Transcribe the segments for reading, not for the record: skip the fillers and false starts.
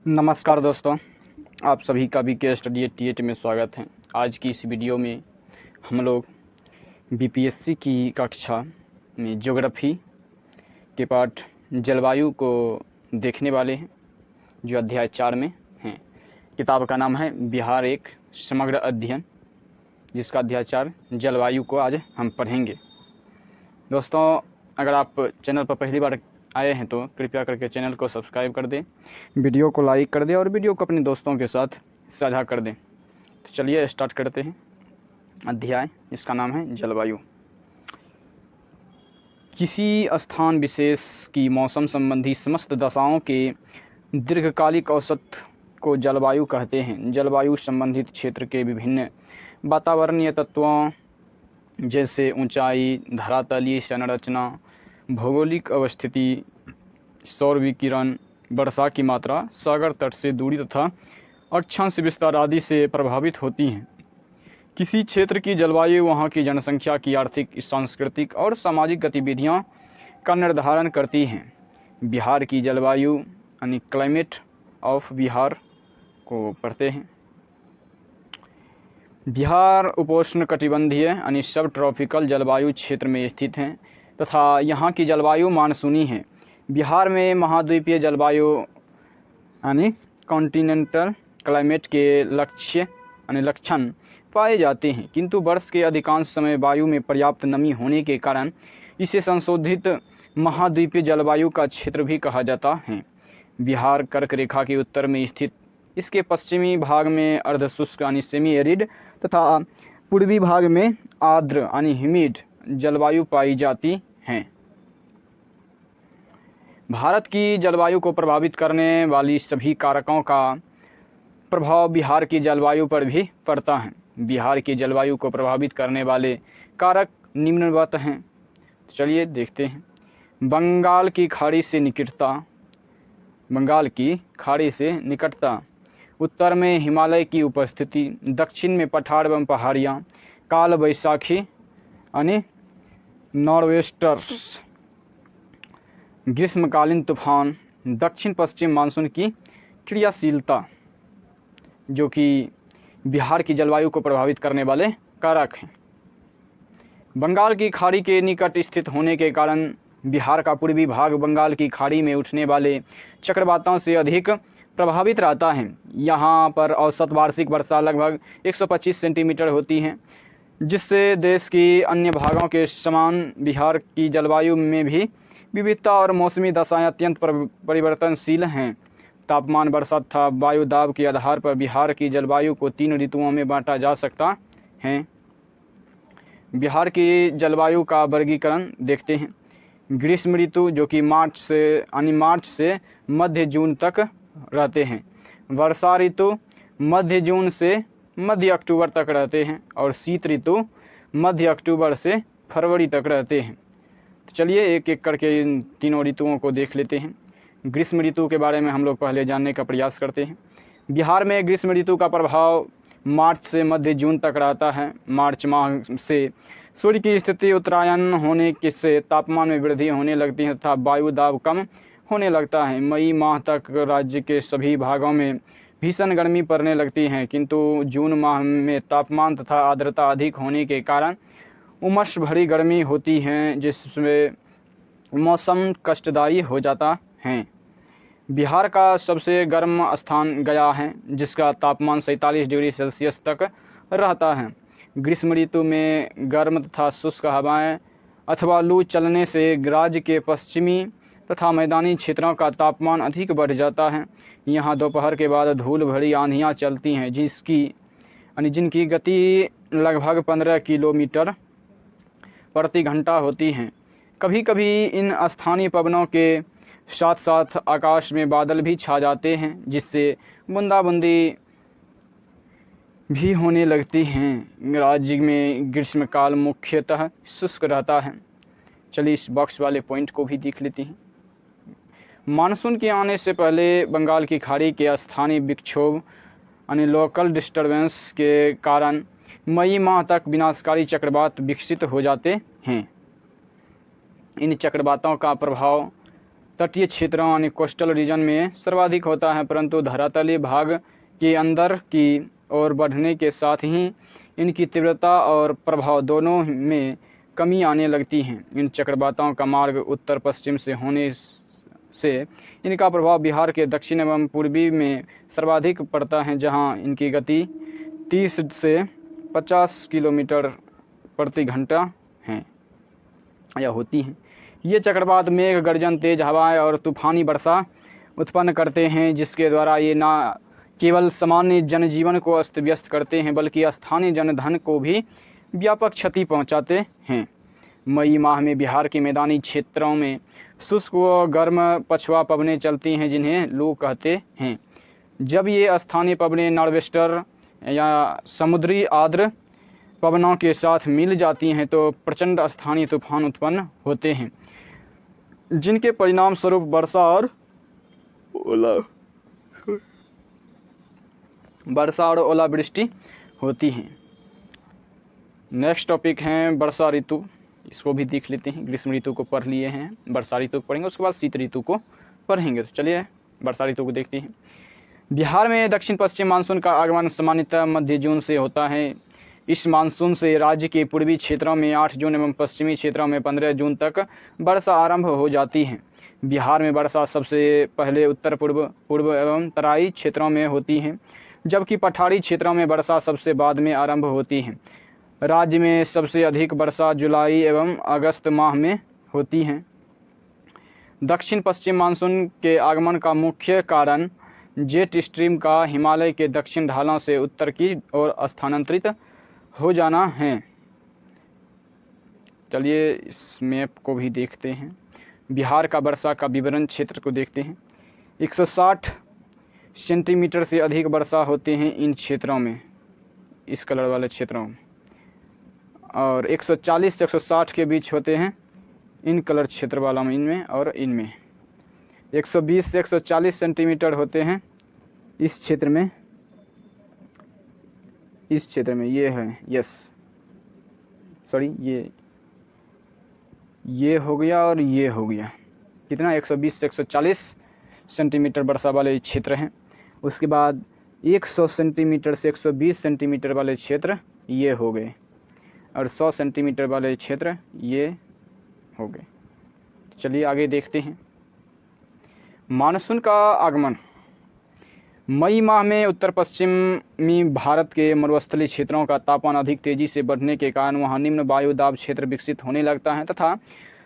नमस्कार दोस्तों, आप सभी का BK स्टडी एट टी में स्वागत है। आज की इस वीडियो में हम लोग BPSC की कक्षा में ज्योग्राफी के पाठ जलवायु को देखने वाले हैं, जो अध्याय 4 में हैं। किताब का नाम है बिहार एक समग्र अध्ययन, जिसका अध्याय 4 जलवायु को आज हम पढ़ेंगे। दोस्तों, अगर आप चैनल पर पहली बार आए हैं तो कृपया करके चैनल को सब्सक्राइब कर दें, वीडियो को लाइक कर दें और वीडियो को अपने दोस्तों के साथ साझा कर दें। तो चलिए स्टार्ट करते हैं अध्याय, इसका नाम है जलवायु। किसी स्थान विशेष की मौसम संबंधी समस्त दशाओं के दीर्घकालिक औसत को जलवायु कहते हैं। जलवायु संबंधित क्षेत्र के विभिन्न वातावरणीय तत्वों जैसे ऊंचाई, धरातलीय संरचना, भौगोलिक अवस्थिति, सौर विकिरण, वर्षा की मात्रा, सागर तट से दूरी तथा अक्षांश विस्तार आदि से प्रभावित होती हैं। किसी क्षेत्र की जलवायु वहाँ की जनसंख्या की आर्थिक, सांस्कृतिक और सामाजिक गतिविधियों का निर्धारण करती हैं। बिहार की जलवायु यानी क्लाइमेट ऑफ बिहार को पढ़ते हैं। बिहार उपोष्णकटिबंधीय यानी सब ट्रॉपिकल जलवायु क्षेत्र में स्थित है तथा यहाँ की जलवायु मानसूनी है। बिहार में महाद्वीपीय जलवायु यानी कॉन्टिनेंटल क्लाइमेट के लक्षण पाए जाते हैं, किंतु वर्ष के अधिकांश समय वायु में पर्याप्त नमी होने के कारण इसे संशोधित महाद्वीपीय जलवायु का क्षेत्र भी कहा जाता है। बिहार कर्क रेखा के उत्तर में स्थित इसके पश्चिमी भाग में अर्धशुष्क यानी सेमी एरिड तथा पूर्वी भाग में आर्द्र यानी ह्यूमिड जलवायु पाई जाती हैं। भारत की जलवायु को प्रभावित करने वाली सभी कारकों का प्रभाव बिहार की जलवायु पर भी पड़ता है। बिहार की जलवायु को प्रभावित करने वाले कारक निम्नवत हैं। चलिए देखते हैं। बंगाल की खाड़ी से निकटता, उत्तर में हिमालय की उपस्थिति, दक्षिण में पठार एवं पहाड़ियाँ, काल वैशाखी यानी नॉर्वेस्टर्स, ग्रीष्मकालीन तूफान, दक्षिण पश्चिम मानसून की क्रियाशीलता, जो कि बिहार की जलवायु को प्रभावित करने वाले कारक हैं। बंगाल की खाड़ी के निकट स्थित होने के कारण बिहार का पूर्वी भाग बंगाल की खाड़ी में उठने वाले चक्रवातों से अधिक प्रभावित रहता है। यहाँ पर औसत वार्षिक वर्षा लगभग 125 सेंटीमीटर होती है, जिससे देश की अन्य भागों के समान बिहार की जलवायु में भी विविधता और मौसमी दशाएं अत्यंत परिवर्तनशील हैं। तापमान, वर्षा तथा वायु दाब के आधार पर बिहार की जलवायु को 3 ऋतुओं में बांटा जा सकता है। बिहार की जलवायु का वर्गीकरण देखते हैं। ग्रीष्म ऋतु, जो कि मार्च से मध्य जून तक रहते हैं। वर्षा ऋतु मध्य जून से मध्य अक्टूबर तक रहते हैं और शीत ऋतु मध्य अक्टूबर से फरवरी तक रहते हैं। तो चलिए एक एक करके इन तीनों ऋतुओं को देख लेते हैं। ग्रीष्म ऋतु के बारे में हम लोग पहले जानने का प्रयास करते हैं। बिहार में ग्रीष्म ऋतु का प्रभाव मार्च से मध्य जून तक रहता है। मार्च माह से सूर्य की स्थिति उत्तरायण होने से तापमान में वृद्धि होने लगती है तथा वायु दाब कम होने लगता है। मई माह तक राज्य के सभी भागों में भीषण गर्मी पड़ने लगती है, किंतु जून माह में तापमान तथा आर्द्रता अधिक होने के कारण उमस भरी गर्मी होती है, जिसमें मौसम कष्टदायी हो जाता है। बिहार का सबसे गर्म स्थान गया है, जिसका तापमान 47 डिग्री सेल्सियस तक रहता है। ग्रीष्म ऋतु में गर्म तथा शुष्क हवाएं अथवा लू चलने से राज्य के पश्चिमी तथा मैदानी क्षेत्रों का तापमान अधिक बढ़ जाता है। यहाँ दोपहर के बाद धूल भरी आंधियाँ चलती हैं, जिनकी गति लगभग 15 किलोमीटर प्रति घंटा होती हैं। कभी कभी इन स्थानीय पवनों के साथ साथ आकाश में बादल भी छा जाते हैं, जिससे बूंदाबूंदी भी होने लगती हैं। राज्य में ग्रीष्मकाल मुख्यतः शुष्क रहता है। चलिए इस बॉक्स वाले पॉइंट को भी देख लेते हैं। मानसून के आने से पहले बंगाल की खाड़ी के स्थानीय विक्षोभ यानी लोकल डिस्टर्बेंस के कारण मई माह तक विनाशकारी चक्रवात विकसित हो जाते हैं। इन चक्रवातों का प्रभाव तटीय क्षेत्रों यानी कोस्टल रीजन में सर्वाधिक होता है, परंतु धरातलीय भाग के अंदर की ओर बढ़ने के साथ ही इनकी तीव्रता और प्रभाव दोनों में कमी आने लगती है। इन चक्रवातों का मार्ग उत्तर पश्चिम से होने से इनका प्रभाव बिहार के दक्षिण एवं पूर्वी में सर्वाधिक पड़ता है, जहां इनकी गति 30 से 50 किलोमीटर प्रति घंटा है या होती हैं। ये चक्रवात मेघ गर्जन, तेज हवाएं और तूफानी वर्षा उत्पन्न करते हैं, जिसके द्वारा ये न केवल सामान्य जनजीवन को अस्त व्यस्त करते हैं बल्कि स्थानीय जनधन को भी व्यापक क्षति पहुंचाते हैं। मई माह में बिहार के मैदानी क्षेत्रों में शुष्क व गर्म पछुआ पवनें चलती हैं, जिन्हें लू कहते हैं। जब ये स्थानीय पवनें नॉर्वेस्टर या समुद्री आर्द्र पवनों के साथ मिल जाती हैं तो प्रचंड स्थानीय तूफान उत्पन्न होते हैं, जिनके परिणाम स्वरूप वर्षा और ओलावृष्टि होती है। नेक्स्ट टॉपिक है वर्षा ऋतु। इसको भी देख लेते हैं। ग्रीष्म ऋतु को पढ़ लिए हैं, वर्षा ऋतु को पढ़ेंगे, उसके बाद शीत ऋतु को पढ़ेंगे। तो चलिए वर्षा ऋतु को देखते हैं। बिहार में दक्षिण पश्चिम मानसून का आगमन सामान्यतः मध्य जून से होता है। इस मानसून से राज्य के पूर्वी क्षेत्रों में 8 जून एवं पश्चिमी क्षेत्रों में 15 जून तक वर्षा आरंभ हो जाती है। बिहार में वर्षा सबसे पहले उत्तर पूर्व एवं तराई क्षेत्रों में होती है, जबकि पठारी क्षेत्रों में वर्षा सबसे बाद में आरंभ होती है। राज्य में सबसे अधिक वर्षा जुलाई एवं अगस्त माह में होती है। दक्षिण पश्चिम मानसून के आगमन का मुख्य कारण जेट स्ट्रीम का हिमालय के दक्षिण ढालों से उत्तर की ओर स्थानांतरित हो जाना है। चलिए इस मैप को भी देखते हैं। बिहार का वर्षा का विवरण क्षेत्र को देखते हैं। 160 सेंटीमीटर से अधिक वर्षा होते हैं इन क्षेत्रों में, इस कलर वाले क्षेत्रों में, और 140 से 160 के बीच होते हैं इन कलर क्षेत्र वाला में, इनमें और इनमें। 120 से 140 सेंटीमीटर होते हैं इस क्षेत्र में, इस क्षेत्र में ये है, यस सॉरी, ये हो गया और ये हो गया। कितना 120 से 140 सेंटीमीटर वर्षा वाले क्षेत्र हैं। उसके बाद 100 सेंटीमीटर से 120 सेंटीमीटर वाले क्षेत्र ये हो गए, और 100 सेंटीमीटर वाले क्षेत्र ये हो गए। चलिए आगे देखते हैं। मानसून का आगमन। मई माह में उत्तर पश्चिमी भारत के मरुस्थलीय क्षेत्रों का तापमान अधिक तेजी से बढ़ने के कारण वहां निम्न वायु दाब क्षेत्र विकसित होने लगता है तथा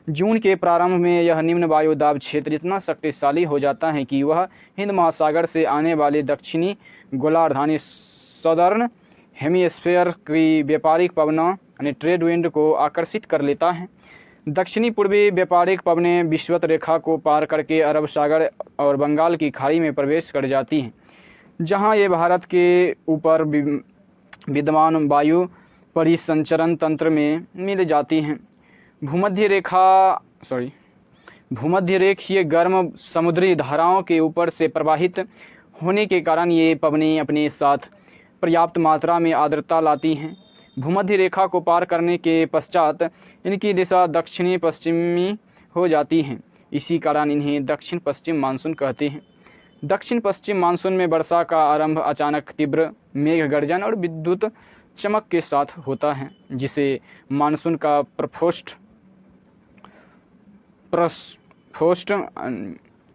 जून के प्रारंभ में यह निम्न वायु दाब क्षेत्र इतना शक्तिशाली हो जाता है कि वह हिंद महासागर से आने वाले दक्षिणी गोलार्धानी सदर्न हेमिस्फीयर की व्यापारिक पवनों यानी ट्रेड विंड को आकर्षित कर लेता है। दक्षिणी पूर्वी व्यापारिक पवनें विषुवत रेखा को पार करके अरब सागर और बंगाल की खाड़ी में प्रवेश कर जाती हैं, जहां ये भारत के ऊपर विद्यमान वायु परिसंचरण तंत्र में मिल जाती हैं। भूमध्य रेखीय गर्म समुद्री धाराओं के ऊपर से प्रवाहित होने के कारण ये पवनें अपने साथ पर्याप्त मात्रा में आर्द्रता लाती हैं। भूमध्य रेखा को पार करने के पश्चात इनकी दिशा दक्षिणी पश्चिमी हो जाती है, इसी कारण इन्हें दक्षिण पश्चिम मानसून कहते हैं। दक्षिण पश्चिम मानसून में वर्षा का आरंभ अचानक तीव्र मेघ गर्जन और विद्युत चमक के साथ होता है, जिसे मानसून का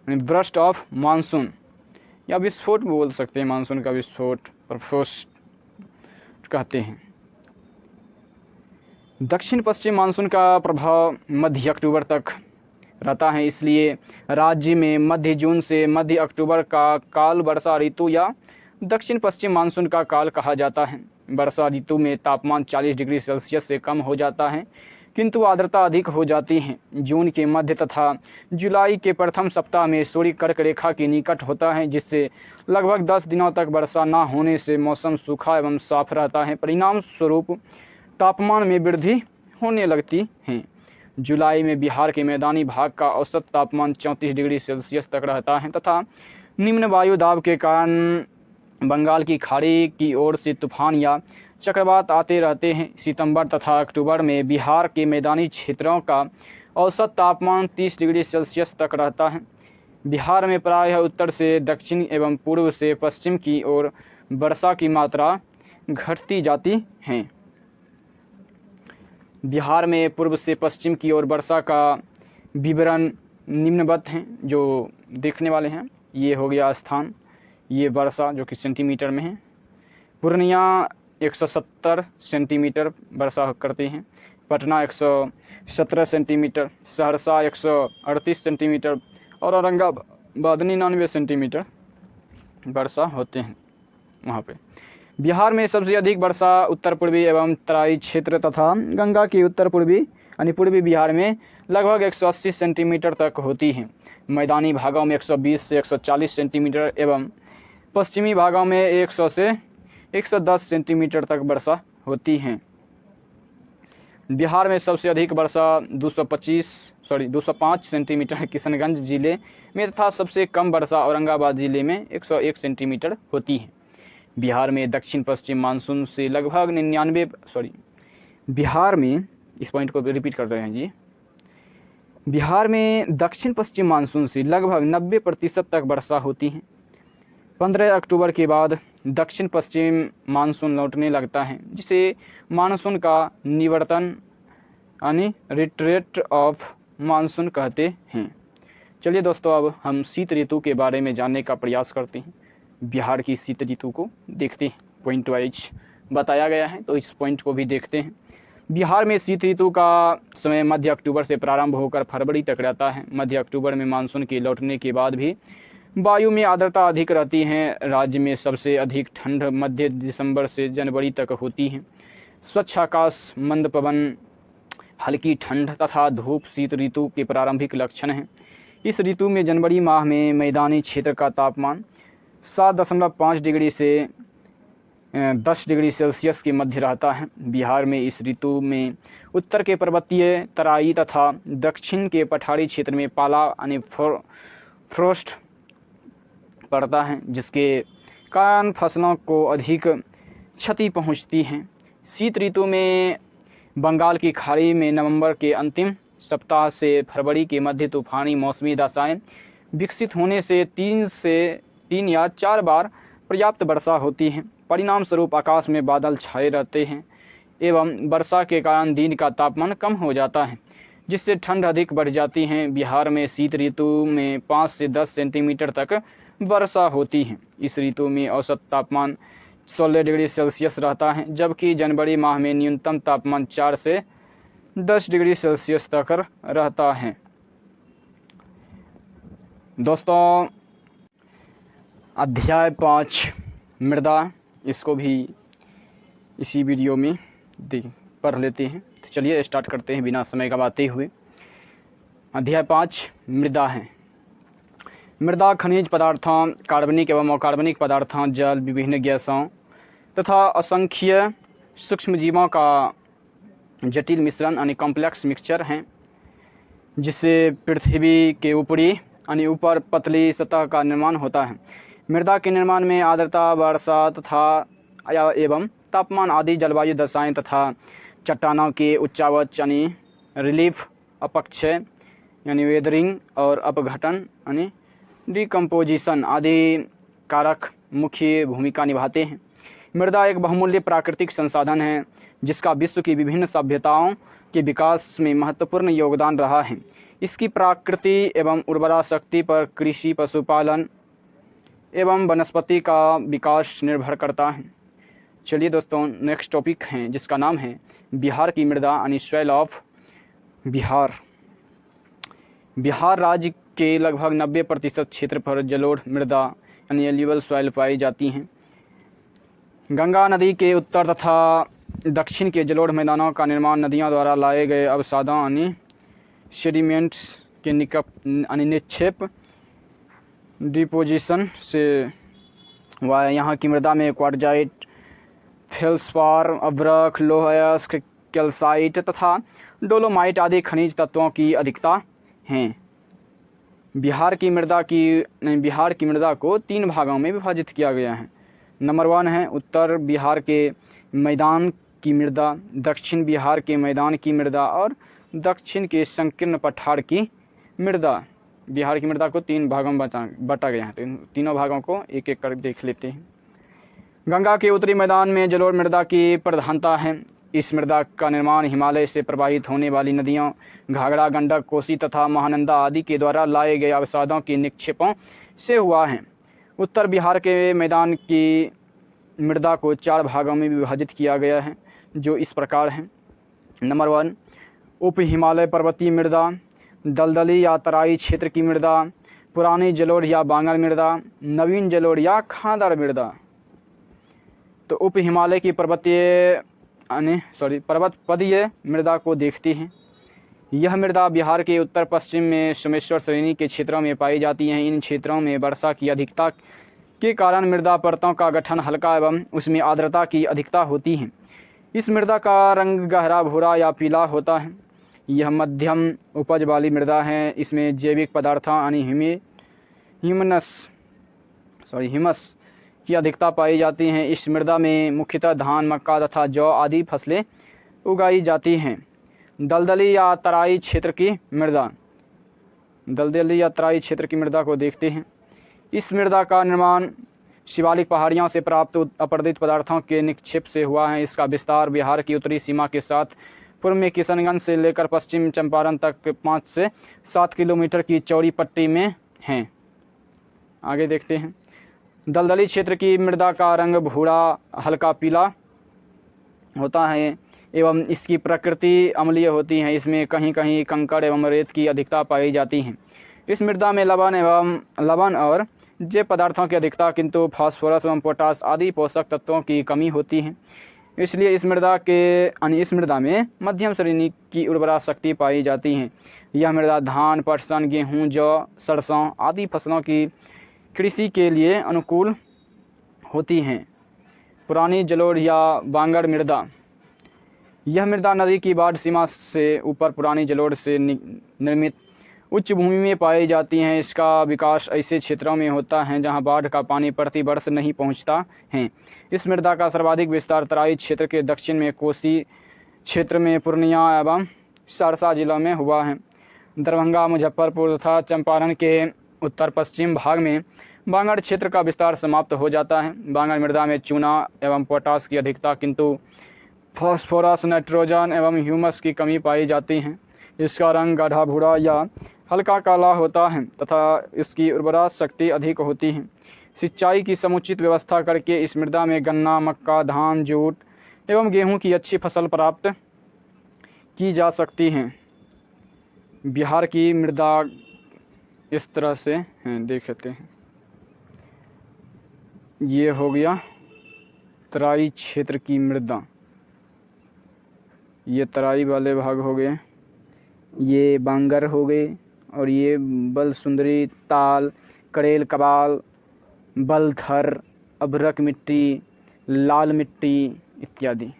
ब्रस्ट ऑफ मानसून या विस्फोट बोल सकते हैं। मानसून का विस्फोट कहते हैं। दक्षिण पश्चिम मानसून का प्रभाव मध्य अक्टूबर तक रहता है, इसलिए राज्य में मध्य जून से मध्य अक्टूबर का काल वर्षा ऋतु या दक्षिण पश्चिम मानसून का काल कहा जाता है। वर्षा ऋतु में तापमान 40 डिग्री सेल्सियस से कम हो जाता है, किंतु आर्द्रता अधिक हो जाती है। जून के मध्य तथा जुलाई के प्रथम सप्ताह में सूर्य कर्क रेखा के निकट होता है, जिससे लगभग 10 दिनों तक वर्षा न होने से मौसम सूखा एवं साफ रहता है। परिणाम स्वरूप तापमान में वृद्धि होने लगती है। जुलाई में बिहार के मैदानी भाग का औसत तापमान 34 डिग्री सेल्सियस तक रहता है तथा निम्न वायु दाब के कारण बंगाल की खाड़ी की ओर से तूफान या चक्रवात आते रहते हैं। सितंबर तथा अक्टूबर में बिहार के मैदानी क्षेत्रों का औसत तापमान 30 डिग्री सेल्सियस तक रहता है। बिहार में प्रायः उत्तर से दक्षिण एवं पूर्व से पश्चिम की ओर वर्षा की मात्रा घटती जाती है। बिहार में पूर्व से पश्चिम की ओर वर्षा का विवरण निम्नवत हैं जो देखने वाले हैं। ये हो गया स्थान, ये वर्षा जो कि सेंटीमीटर में है। पूर्णिया 170 सेंटीमीटर वर्षा करते हैं, पटना 117 सेंटीमीटर, सहरसा 138 सेंटीमीटर और औरंगाबाद 99 सेंटीमीटर वर्षा होते हैं वहाँ पे। बिहार में सबसे अधिक वर्षा उत्तर पूर्वी एवं तराई क्षेत्र तथा गंगा के उत्तर पूर्वी यानी पूर्वी बिहार में लगभग 180 सेंटीमीटर तक होती है। मैदानी भागों में 120 से 140 सेंटीमीटर एवं पश्चिमी भागों में 100 से 110 सेंटीमीटर तक वर्षा होती है। बिहार में सबसे अधिक वर्षा 205 सेंटीमीटर किशनगंज जिले में तथा सबसे कम वर्षा औरंगाबाद जिले में 101 सेंटीमीटर होती है। बिहार में दक्षिण पश्चिम मानसून से लगभग बिहार में, इस पॉइंट को रिपीट कर रहे हैं जी, बिहार में दक्षिण पश्चिम मानसून से लगभग 90% तक वर्षा होती है। 15 अक्टूबर के बाद दक्षिण पश्चिम मानसून लौटने लगता है, जिसे मानसून का निवर्तन यानी रिट्रेट ऑफ मानसून कहते हैं। चलिए दोस्तों, अब हम शीत ऋतु के बारे में जानने का प्रयास करते हैं। बिहार की शीत ऋतु को देखते हैं, पॉइंट वाइज बताया गया है, तो इस पॉइंट को भी देखते हैं। बिहार में शीत ऋतु का समय मध्य अक्टूबर से प्रारंभ होकर फरवरी तक रहता है। मध्य अक्टूबर में मानसून के लौटने के बाद भी वायु में आर्द्रता अधिक रहती है। राज्य में सबसे अधिक ठंड मध्य दिसंबर से जनवरी तक होती है। स्वच्छ आकाश, मंद पवन, हल्की ठंड तथा धूप शीत ऋतु के प्रारंभिक लक्षण हैं। इस ऋतु में जनवरी माह में मैदानी क्षेत्र का तापमान 7.5 डिग्री से 10 डिग्री सेल्सियस के मध्य रहता है। बिहार में इस ऋतु में उत्तर के पर्वतीय तराई तथा दक्षिण के पठारी क्षेत्र में पाला यानी फ्रोस्ट पड़ता है, जिसके कारण फसलों को अधिक क्षति पहुंचती है। शीत ऋतु में बंगाल की खाड़ी में नवंबर के अंतिम सप्ताह से फरवरी के मध्य तूफानी मौसमी दशाएं विकसित होने से 3 या 4 बार पर्याप्त वर्षा होती है। परिणाम स्वरूप आकाश में बादल छाए रहते हैं एवं वर्षा के कारण दिन का तापमान कम हो जाता है, जिससे ठंड अधिक बढ़ जाती है। बिहार में शीत ऋतु में 5 से 10 सेंटीमीटर तक वर्षा होती है। इस ऋतु में औसत तापमान 16 डिग्री सेल्सियस रहता है, जबकि जनवरी माह में न्यूनतम तापमान 4 से 10 डिग्री सेल्सियस तक रहता है। दोस्तों, अध्याय 5 मृदा, इसको भी इसी वीडियो में पढ़ लेते हैं। तो चलिए स्टार्ट करते हैं बिना समय गंवाते हुए। अध्याय 5 मृदा है। मृदा खनिज पदार्थों, कार्बनिक एवं अकार्बनिक पदार्थों, जल, विभिन्न गैसों तथा असंख्य सूक्ष्मजीवों का जटिल मिश्रण यानी कॉम्प्लेक्स मिक्सचर हैं, जिससे पृथ्वी के ऊपर पतली सतह का निर्माण होता है। मृदा के निर्माण में आर्द्रता, वर्षा तथा एवं तापमान आदि जलवायु दशाएं तथा चट्टानों के उच्चावच यानी रिलीफ, अपक्षय यानी वेदरिंग और अपघटन यानी डिकम्पोजिशन आदि कारक मुख्य भूमिका निभाते हैं। मृदा एक बहुमूल्य प्राकृतिक संसाधन है, जिसका विश्व की विभिन्न सभ्यताओं के विकास में महत्वपूर्ण योगदान रहा है। इसकी प्रकृति एवं उर्वरा शक्ति पर कृषि, पशुपालन एवं वनस्पति का विकास निर्भर करता है। चलिए दोस्तों, नेक्स्ट टॉपिक है जिसका नाम है बिहार की मृदा यानी सॉइल ऑफ बिहार। बिहार राज्य के लगभग 90% क्षेत्र पर जलोढ़ मृदा यानी एल्यूवियल सॉइल पाई जाती हैं। गंगा नदी के उत्तर तथा दक्षिण के जलोढ़ मैदानों का निर्माण नदियों द्वारा लाए गए अवसादों यानी सेडिमेंट्स के निक्षेप डिपोजिशन से हुआ है। यहाँ की मृदा में क्वार्टजाइट, फेल्सपार, अभ्रक, लौह अयस्क, कैल्साइट तथा डोलोमाइट आदि खनिज तत्वों की अधिकता हैं। बिहार की मृदा को 3 भागों में विभाजित किया गया है। नंबर 1 है उत्तर बिहार के मैदान की मृदा, दक्षिण बिहार के मैदान की मृदा और दक्षिण के संकीर्ण पठार की मृदा। बिहार की मृदा को 3 भागों में बांटा गया है, तो तीनों भागों को एक एक कर देख लेते हैं। गंगा के उत्तरी मैदान में जलोढ़ मृदा की प्रधानता है। इस मृदा का निर्माण हिमालय से प्रवाहित होने वाली नदियों घाघरा, गंडक, कोसी तथा महानंदा आदि के द्वारा लाए गए अवसादों के निक्षेपों से हुआ है। उत्तर बिहार के मैदान की मृदा को 4 भागों में विभाजित किया गया है, जो इस प्रकार हैं। नंबर 1, उप हिमालय पर्वतीय मृदा, दलदली या तराई क्षेत्र की मृदा, पुरानी जलोढ़ या बांगर मृदा, नवीन जलोढ़ या खादर मृदा। तो उप हिमालय की पर्वतपदीय मृदा को देखते हैं। यह मृदा बिहार के उत्तर पश्चिम में सोमेश्वर श्रेणी के क्षेत्रों में पाई जाती हैं। इन क्षेत्रों में वर्षा की अधिकता के कारण मृदा परतों का गठन हल्का एवं उसमें आर्द्रता की अधिकता होती है। इस मृदा का रंग गहरा भूरा या पीला होता है। यह मध्यम उपज वाली मृदा है। इसमें जैविक पदार्थों यानी ह्यूमस की अधिकता पाई जाती हैं। इस मृदा में मुख्यतः धान, मक्का तथा जौ आदि फसलें उगाई जाती हैं। दलदली या तराई क्षेत्र की मृदा को देखते हैं। इस मृदा का निर्माण शिवालिक पहाड़ियों से प्राप्त अपरदित पदार्थों के निक्षेप से हुआ है। इसका विस्तार बिहार की उत्तरी सीमा के साथ पूर्व में किशनगंज से लेकर पश्चिम चंपारण तक 5 से 7 किलोमीटर की चौड़ी पट्टी में है। आगे देखते हैं। दलदली क्षेत्र की मृदा का रंग भूरा हल्का पीला होता है एवं इसकी प्रकृति अम्लीय होती है। इसमें कहीं कहीं कंकड़ एवं रेत की अधिकता पाई जाती है। इस मृदा में लवण और जैव पदार्थों की अधिकता किंतु फास्फोरस एवं पोटास आदि पोषक तत्वों की कमी होती है। इसलिए इस मृदा में मध्यम श्रेणी की उर्वरा शक्ति पाई जाती है। यह मृदा धान, पटसन, गेहूँ, जौ, सरसों आदि फसलों की कृषि के लिए अनुकूल होती हैं। पुरानी जलोढ़ या बांगर मृदा। यह मृदा नदी की बाढ़ सीमा से ऊपर पुरानी जलोढ़ से निर्मित उच्च भूमि में पाई जाती हैं। इसका विकास ऐसे क्षेत्रों में होता है जहां बाढ़ का पानी प्रति वर्ष नहीं पहुंचता है। इस मृदा का सर्वाधिक विस्तार तराई क्षेत्र के दक्षिण में कोसी क्षेत्र में पूर्णिया एवं सहरसा जिलों में हुआ है। दरभंगा, मुजफ्फरपुर तथा चंपारण के उत्तर पश्चिम भाग में बांगर क्षेत्र का विस्तार समाप्त हो जाता है। बांगर मृदा में चूना एवं पोटास की अधिकता किंतु फास्फोरस, नाइट्रोजन एवं ह्यूमस की कमी पाई जाती है। इसका रंग गाढ़ा भूरा या हल्का काला होता है तथा इसकी उर्वरा शक्ति अधिक होती है। सिंचाई की समुचित व्यवस्था करके इस मृदा में गन्ना, मक्का, धान, जूट एवं गेहूं की अच्छी फसल प्राप्त की जा सकती है। बिहार की मृदा इस तरह से हैं, देख लेते हैं। ये हो गया तराई क्षेत्र की मृदा, ये तराई वाले भाग हो गए, ये बांगर हो गए और ये बलसुंदरी, ताल, करेल, कबाल, बलथर, अभ्रक मिट्टी, लाल मिट्टी इत्यादि।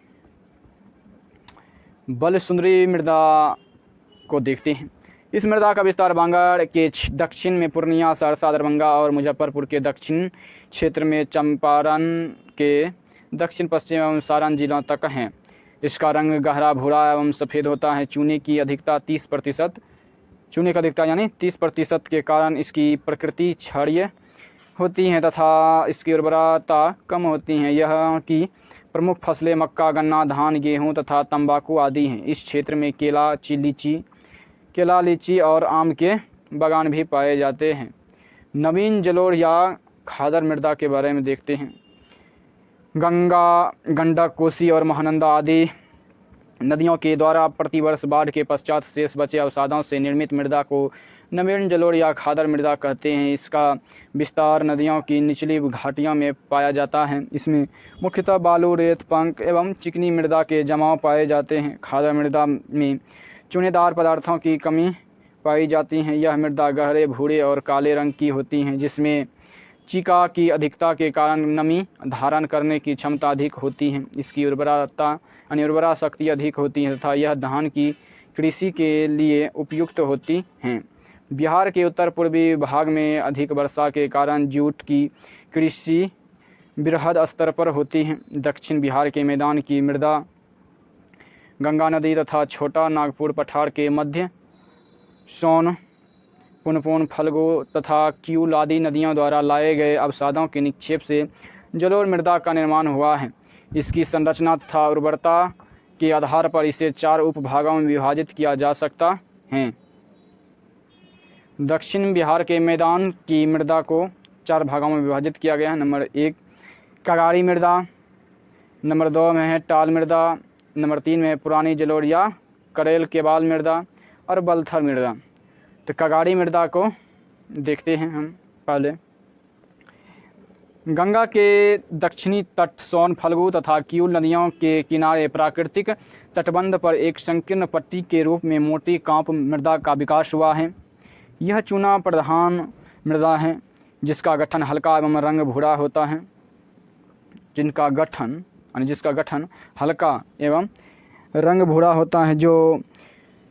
बलसुंदरी मृदा को देखते हैं। इस मृदा का विस्तार बांगर के दक्षिण में पूर्णिया, सहरसा, दरभंगा और मुजफ्फरपुर के दक्षिण क्षेत्र में चंपारण के दक्षिण पश्चिम एवं सारण जिलों तक है। इसका रंग गहरा भूरा एवं सफ़ेद होता है। चूने की अधिकता 30% के कारण इसकी प्रकृति क्षारीय होती है तथा इसकी उर्वरता कम होती है। यह की प्रमुख फसलें मक्का, गन्ना, धान, गेहूँ तथा तंबाकू आदि हैं। इस क्षेत्र में केला, लीची और आम के बागान भी पाए जाते हैं। नवीन जलोढ़ या खादर मृदा के बारे में देखते हैं। गंगा, गंडक, कोसी और महानंदा आदि नदियों के द्वारा प्रतिवर्ष बाढ़ के पश्चात शेष बचे अवसादों से निर्मित मृदा को नवीन जलोढ़ या खादर मृदा कहते हैं। इसका विस्तार नदियों की निचली घाटियों में पाया जाता है। इसमें मुख्यतः बालू, रेत, पंक एवं चिकनी मृदा के जमाव पाए जाते हैं। खादर मृदा में चूनेदार पदार्थों की कमी पाई जाती है। यह मृदा गहरे भूरे और काले रंग की होती हैं, जिसमें चीका की अधिकता के कारण नमी धारण करने की क्षमता अधिक होती है। इसकी उर्वरा शक्ति अधिक होती है तथा यह धान की कृषि के लिए उपयुक्त होती हैं। बिहार के उत्तर पूर्वी भाग में अधिक वर्षा के कारण जूट की कृषि बृहद स्तर पर होती है। दक्षिण बिहार के मैदान की मृदा गंगा नदी तथा छोटा नागपुर पठार के मध्य सोन, पुनपुन, फल्गु तथा क्यूल आदि नदियों द्वारा लाए गए अवसादों के निक्षेप से जलोढ़ मृदा का निर्माण हुआ है। इसकी संरचना तथा उर्वरता के आधार पर इसे 4 उपभागों में विभाजित किया जा सकता है। दक्षिण बिहार के मैदान की मृदा को 4 भागों में विभाजित किया गया है। नंबर 1 कगाड़ी मृदा, नंबर 2 में है टाल मृदा, नंबर 3 में है पुरानी जलोढ़ या करेल केबाल मृदा और बलथर मृदा। तो कगाड़ी मृदा को देखते हैं हम पहले। गंगा के दक्षिणी तट सोन, फल्गु तथा क्यूल नदियों के किनारे प्राकृतिक तटबंध पर एक संकीर्ण पट्टी के रूप में मोटी कांप मृदा का विकास हुआ है। यह चूना प्रधान मृदा है जिसका गठन हल्का एवं रंग भूरा होता है। जिसका गठन हल्का एवं रंग भूरा होता है, जो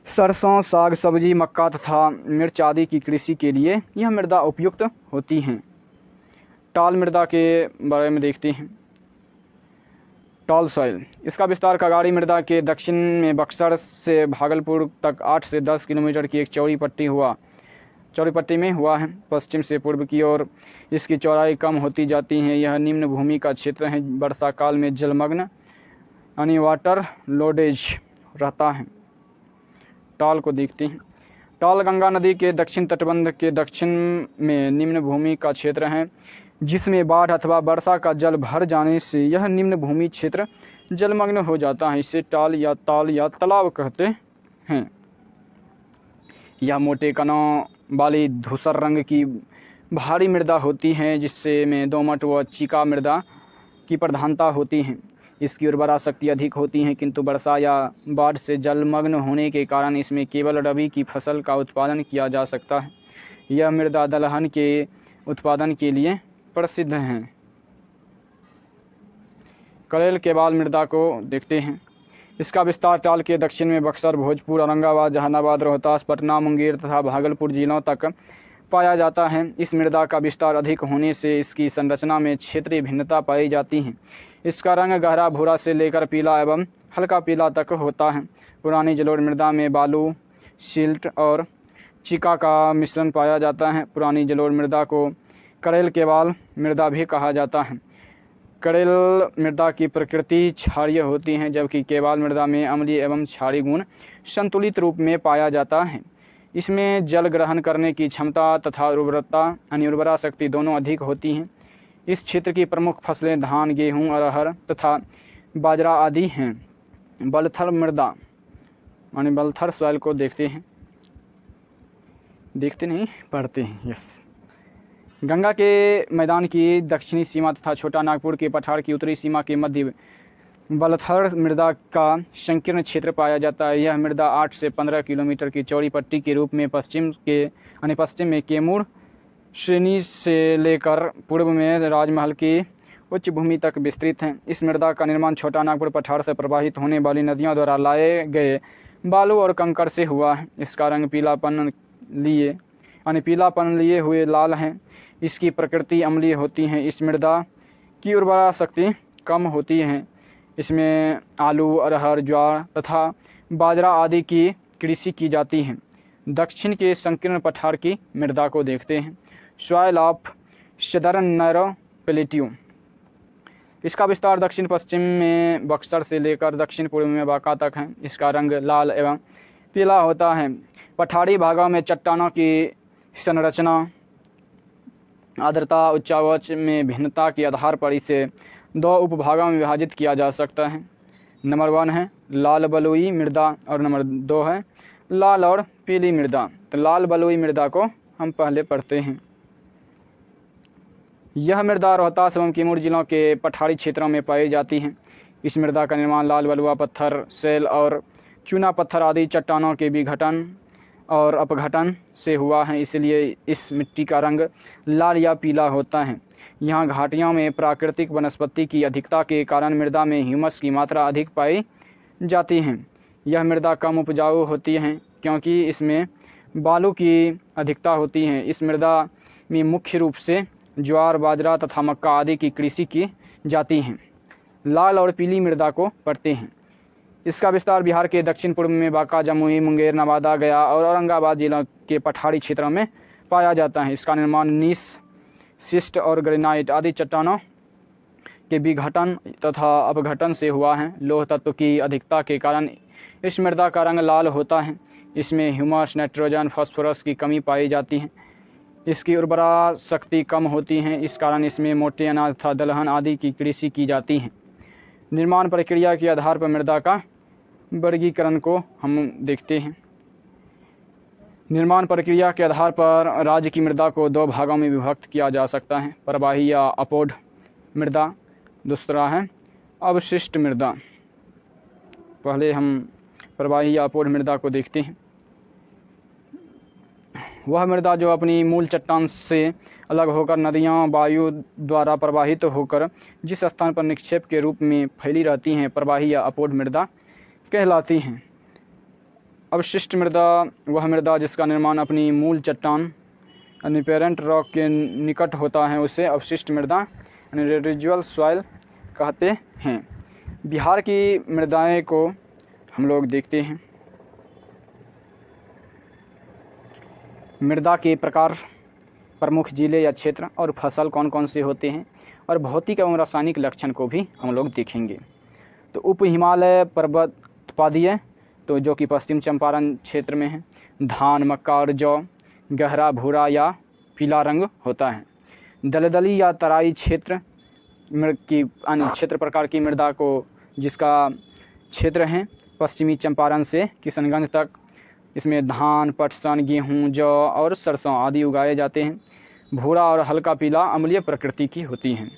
सरसों, साग सब्जी, मक्का तथा मिर्च आदि की कृषि के लिए यह मृदा उपयुक्त होती हैं। टाल मृदा के बारे में देखते हैं। टाल सॉइल, इसका विस्तार कगाड़ी मृदा के दक्षिण में बक्सर से भागलपुर तक 8 से 10 किलोमीटर की एक चौड़ी पट्टी में हुआ है। पश्चिम से पूर्व की ओर इसकी चौड़ाई कम होती जाती है। यह निम्न भूमि का क्षेत्र है। वर्षा काल में जलमग्न यानी वाटर लोडेज रहता है। टाल को देखते हैं। टाल गंगा नदी के दक्षिण तटबंध के दक्षिण में निम्न भूमि का क्षेत्र है जिसमें बाढ़ अथवा वर्षा का जल भर जाने से यह निम्न भूमि क्षेत्र जलमग्न हो जाता है। इसे टाल या ताल या तालाब कहते हैं। यह मोटे कणों वाली धूसर रंग की भारी मृदा होती है जिससे में दोमट व चिका मृदा की प्रधानता होती है। इसकी उर्वरा शक्ति अधिक होती है किंतु वर्षा या बाढ़ से जलमग्न होने के कारण इसमें केवल रबी की फसल का उत्पादन किया जा सकता है। यह मृदा दलहन के उत्पादन के लिए प्रसिद्ध है। करेल केबाल मृदा को देखते हैं। इसका विस्तार टाल के दक्षिण में बक्सर, भोजपुर, औरंगाबाद, जहानाबाद, रोहतास, पटना, मुंगेर तथा भागलपुर जिलों तक पाया जाता है। इस मृदा का विस्तार अधिक होने से इसकी संरचना में क्षेत्रीय भिन्नता पाई जाती है। इसका रंग गहरा भूरा से लेकर पीला एवं हल्का पीला तक होता है। पुरानी जलोढ़ मृदा में बालू, सिल्ट और चिका का मिश्रण पाया जाता है। पुरानी जलोढ़ मृदा को करेल केबाल मृदा भी कहा जाता है। करेल मृदा की प्रकृति क्षारीय होती है जबकि केबाल मृदा में अम्लीय एवं क्षारीय गुण संतुलित रूप में पाया जाता है। इसमें जल ग्रहण करने की क्षमता तथा उर्वरा शक्ति दोनों अधिक होती हैं। इस क्षेत्र की प्रमुख फसलें धान, गेहूँ, अरहर तथा बाजरा आदि हैं। बलथर मृदा यानी बलथर सॉइल को देखते हैं। पढ़ते हैं। यस। गंगा के मैदान की दक्षिणी सीमा तथा छोटा नागपुर के पठार की उत्तरी सीमा के मध्य बलथर मृदा का संकीर्ण क्षेत्र पाया जाता है। यह मृदा 8 से 15 किलोमीटर की चौड़ी पट्टी के रूप में पश्चिम में कैमूर श्रेणी से लेकर पूर्व में राजमहल की उच्च भूमि तक विस्तृत है। इस मृदा का निर्माण छोटा नागपुर पठार से प्रवाहित होने वाली नदियों द्वारा लाए गए बालू और कंकड़ से हुआ है। इसका रंग पीलापन लिए हुए लाल है। इसकी प्रकृति अम्लीय होती है। इस मृदा की उर्वरा शक्ति कम होती है। इसमें आलू, अरहर, ज्वार तथा बाजरा आदि की कृषि की जाती है। दक्षिण के संकीर्ण पठार की मृदा को देखते हैं। Soil of southern narrow plateau, इसका विस्तार दक्षिण पश्चिम में बक्सर से लेकर दक्षिण पूर्व में बांका तक है। इसका रंग लाल एवं पीला होता है। पठारी भागों में चट्टानों की संरचना, आर्द्रता, उच्चावच में भिन्नता के आधार पर इसे 2 उपभागों में विभाजित किया जा सकता है। नंबर 1 है लाल बलुई मृदा और नंबर 2 है लाल और पीली मृदा। तो लाल बलुई मृदा को हम पहले पढ़ते हैं। यह मृदा रोहतास एवं कैमूर जिलों के पठारी क्षेत्रों में पाई जाती है। इस मृदा का निर्माण लाल बलुआ पत्थर, सेल और चूना पत्थर आदि चट्टानों के विघटन और अपघटन से हुआ है, इसलिए इस मिट्टी का रंग लाल या पीला होता है। यहाँ घाटियों में प्राकृतिक वनस्पति की अधिकता के कारण मृदा में ह्यूमस की मात्रा अधिक पाई जाती है। यह मृदा कम उपजाऊ होती है क्योंकि इसमें बालू की अधिकता होती है। इस मृदा में मुख्य रूप से ज्वार, बाजरा तथा मक्का आदि की कृषि की जाती है। लाल और पीली मृदा को पढ़ते हैं। इसका विस्तार बिहार के दक्षिण पूर्व में बांका, जमुई, मुंगेर, नवादा, गया और औरंगाबाद जिलों के पठारी क्षेत्रों में पाया जाता है। इसका निर्माण नीस, शिस्ट और ग्रेनाइट आदि चट्टानों के विघटन तथा अपघटन से हुआ है। लौह तत्व की अधिकता के कारण इस मृदा का रंग लाल होता है। इसमें ह्यूमस, नाइट्रोजन, फास्फोरस की कमी पाई जाती है। इसकी उर्वरा शक्ति कम होती है। इस कारण इसमें मोटे अनाज तथा दलहन आदि की कृषि की जाती है। निर्माण प्रक्रिया के आधार पर मृदा का वर्गीकरण को हम देखते हैं। निर्माण प्रक्रिया के आधार पर राज्य की मृदा को 2 भागों में विभक्त किया जा सकता है, प्रवाही या अपौढ़ मृदा, दूसरा है अवशिष्ट मृदा। पहले हम प्रवाही या अपौढ़ मृदा को देखते हैं। वह मृदा जो अपनी मूल चट्टान से अलग होकर नदियाँ, वायु द्वारा प्रवाहित होकर जिस स्थान पर निक्षेप के रूप में फैली रहती हैं, प्रवाही या अपौढ़ मृदा कहलाती हैं। अवशिष्ट मृदा वह मृदा जिसका निर्माण अपनी मूल चट्टान यानी पेरेंट रॉक के निकट होता है, उसे अवशिष्ट मृदा यानी रेडिजुअल सॉइल कहते हैं। बिहार की मृदाएं को हम लोग देखते हैं। मृदा के प्रकार, प्रमुख जिले या क्षेत्र और फसल कौन कौन से होते हैं और भौतिक एवं रासायनिक लक्षण को भी हम लोग देखेंगे। तो उप हिमालय पर्वतपादीय तो जो कि पश्चिम चंपारण क्षेत्र में है, धान, मक्का और जौ गहरा भूरा या पीला रंग होता है। दलदली या तराई क्षेत्र की क्षेत्र प्रकार की मृदा को जिसका क्षेत्र है पश्चिमी चंपारण से किशनगंज तक, इसमें धान, पटसन, गेहूं, जौ और सरसों आदि उगाए जाते हैं। भूरा और हल्का पीला अम्लीय प्रकृति की होती हैं।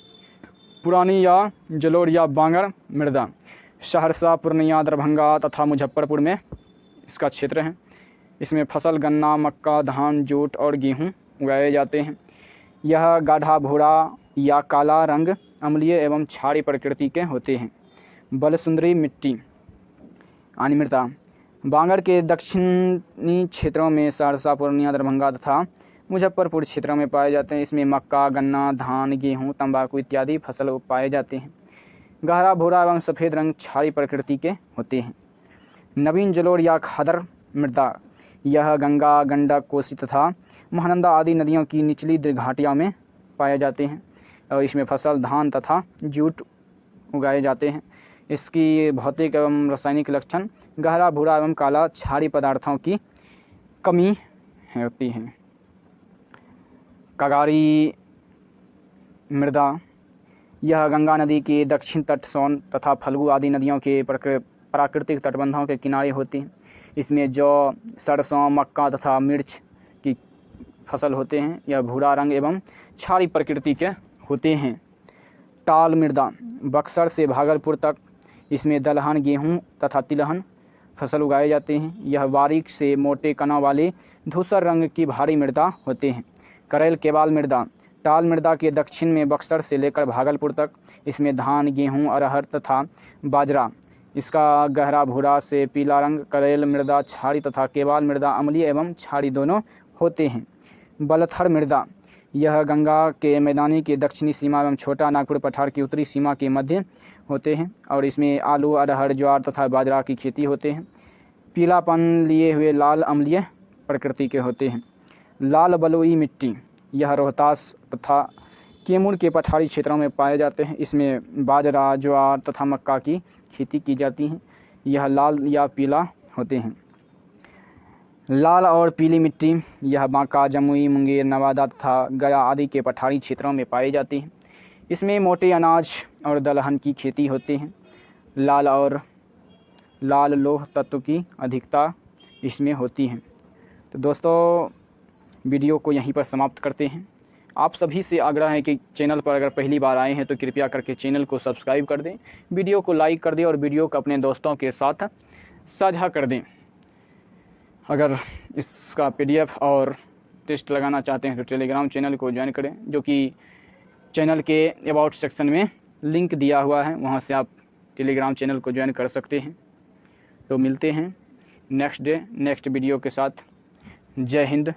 पुरानी या जलोढ़ या बांगर मृदा सहरसा, पूर्णिया, दरभंगा तथा मुजफ्फरपुर में इसका क्षेत्र है। इसमें फसल गन्ना, मक्का, धान, जूट और गेहूं उगाए जाते हैं। यह गाढ़ा भूरा या काला रंग अम्लीय एवं क्षारीय प्रकृति के होते हैं। बलसुंदरी मिट्टी यानी मृदा बांगर के दक्षिणी क्षेत्रों में सहरसा, पूर्णिया, दरभंगा तथा मुजफ्फरपुर क्षेत्रों में पाए जाते हैं। इसमें मक्का, गन्ना, धान, गेहूं, तंबाकू इत्यादि फसल पाए जाते हैं। गहरा भूरा एवं सफ़ेद रंग क्षारीय प्रकृति के होते हैं। नवीन जलोढ़ या खादर मृदा यह गंगा, गंडक, कोसी तथा महानंदा आदि नदियों की निचली घाटियों में पाए जाते हैं और इसमें फसल धान तथा जूट उगाए जाते हैं। इसकी भौतिक एवं रासायनिक लक्षण गहरा भूरा एवं काला क्षारीय पदार्थों की कमी होती है। कगारी मृदा यह गंगा नदी के दक्षिण तट, सोन तथा फल्गु आदि नदियों के प्राकृतिक तटबंधों के किनारे होती हैं। इसमें जौ, सरसों, मक्का तथा मिर्च की फसल होते हैं। यह भूरा रंग एवं क्षारीय प्रकृति के होते हैं। टाल मृदा बक्सर से भागलपुर तक, इसमें दलहन, गेहूं तथा तिलहन फसल उगाए जाते हैं। यह बारीक से मोटे कणों वाले धूसर रंग की भारी मृदा होते हैं। करेल केबाल मृदा टाल मृदा के दक्षिण में बक्सर से लेकर भागलपुर तक, इसमें धान, गेहूं, अरहर तथा बाजरा। इसका गहरा भूरा से पीला रंग। करेल मृदा क्षारीय तथा केबाल मृदा अम्लीय एवं क्षारीय दोनों होते हैं। बलथर मृदा यह गंगा के मैदानी के दक्षिणी सीमा एवं छोटा नागपुर पठार की उत्तरी सीमा के मध्य होते हैं और इसमें आलू, अरहर, ज्वार तथा बाजरा की खेती होते हैं। पीलापन लिए हुए लाल अम्लीय प्रकृति के होते हैं। लाल बलुई मिट्टी यह रोहतास तथा कैमूर के पठारी क्षेत्रों में पाए जाते हैं। इसमें बाजरा, ज्वार तथा मक्का की खेती की जाती है। यह लाल या पीला होते हैं। लाल और पीली मिट्टी यह बांका, जमुई, मुंगेर, नवादा तथा गया आदि के पठारी क्षेत्रों में पाई जाती है। इसमें मोटे अनाज और दलहन की खेती होती है। लाल लौह तत्व की अधिकता इसमें होती है। तो दोस्तों वीडियो को यहीं पर समाप्त करते हैं। आप सभी से आग्रह है कि चैनल पर अगर पहली बार आए हैं तो कृपया करके चैनल को सब्सक्राइब कर दें, वीडियो को लाइक कर दें और वीडियो को अपने दोस्तों के साथ साझा कर दें। अगर इसका PDF और टेस्ट लगाना चाहते हैं तो टेलीग्राम चैनल को ज्वाइन करें, जो कि चैनल के अबाउट सेक्शन में लिंक दिया हुआ है, वहां से आप टेलीग्राम चैनल को ज्वाइन कर सकते हैं। तो मिलते हैं नेक्स्ट वीडियो के साथ। जय हिंद,